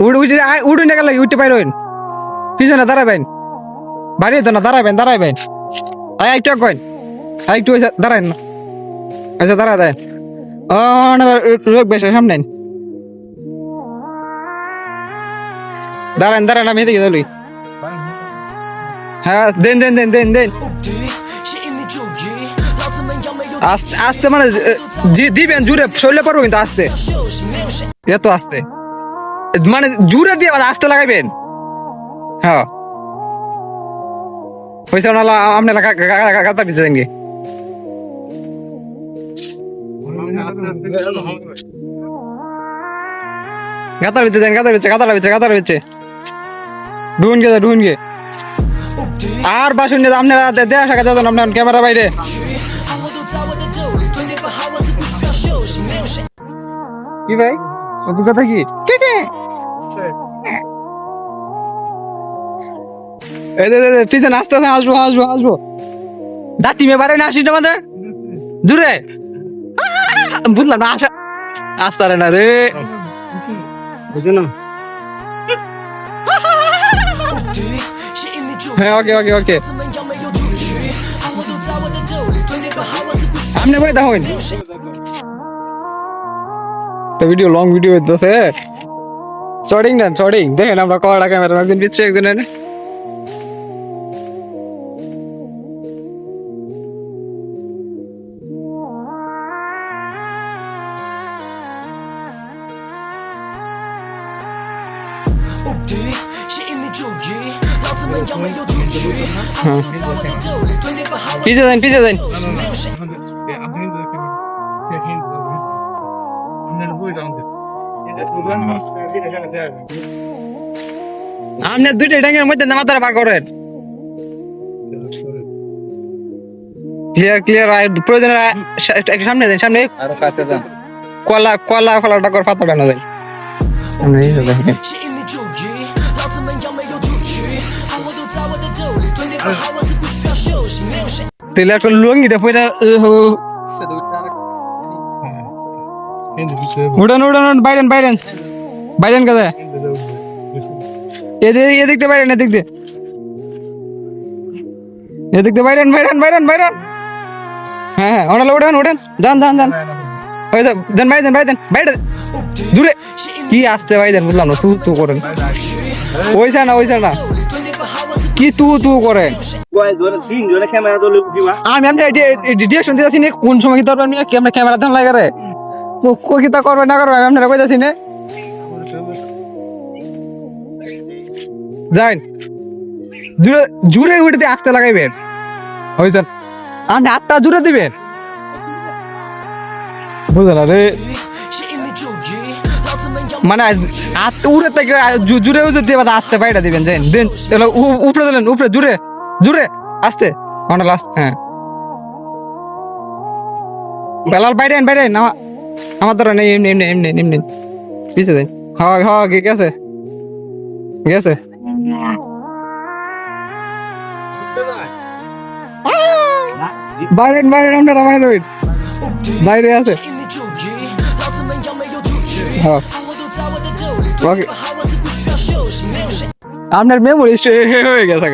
উঠুন না গেলে উঠতে পারেন পিছনে দাঁড়াবেন বাইরে তো না দাঁড়াবেন একটু কইন একটু দাঁড়ান না আচ্ছা দাঁড়া দেন লোক বেশ সামনে দাঁড়ান আমি এদিকে চলি হ্যাঁ দেন আস্তে মানে দিবেন জুড়ে শরীরে পড়বো কিন্তু আস্তে এত আস্তে মানে জুড়ে দিয়ে আস্তে লাগাইবেন হ্যাঁ পয়সা আপনার গাতা দিতে দেন গাতার ভিতরে দেন গাতার ভিতরে ঢুন গে আর বাসন আপনারা দেয়া টাকা দেন আপনার ক্যামেরা বাইরে কি ভাই অভিজ্ঞতা কি পিছনে আস্তে আসবো দাঁতি মে বারে না আসি আমাদের দূরে বুঝলাম না আসা আসতে না রে বুঝো না হ্যাঁ ওকে আপনি বলে দেখুন ভিডিও লং ভিডিও হইতেছে চড়িং দেখেন আমরা কড়া ক্যামেরা একদিন পিছিয়ে একদিন এনে পিছিয়ে দেন আপনার দুইটা ড্যাঙের মধ্যে মাথাটা বার করেন ক্লিয়ার প্রয়োজনে সামনে দেন সামনে কলাটা করে পাতা বানা যায় তেলে একটা লুঙ্গিটা পয়টা উড়ান বাইরেন কাজে এদিক দিয়ে বাইরেন এদিক দিয়ে বাইরেন হ্যাঁ ওনালে উড়ান যান দেন বাইরে দূরে কি আসতে ভাই দেন বুঝলাম না তু করেন ওইসা না কি তু করেন আমি ডিরেকশন দিতেছি না কোন সময় কি করবেন আমরা ক্যামেরা ধান লাগে রে কি তা করবেন না করবেন আপনারা কইতাছি না যাইন জুড়ে উঠে আসতে লাগাইবেন হয়েছেন আপনি হাতটা জুড়ে দিবেন বুঝলেন রে মানে হাত উড়ে থেকে জুড়ে দিয়ে আসতে বাইরে দিবেন দেন উপরে দিলেন উপরে জুড়ে আসতে লাস্ট হ্যাঁ বেলাল বাইরেন আমার ধরেন এমনি পিছিয়ে দেন হ্যাঁ গেছে বাইরেন আপনারা বাইরে আছে হ্যাঁ আপনার মেমোরি হয়ে গেছে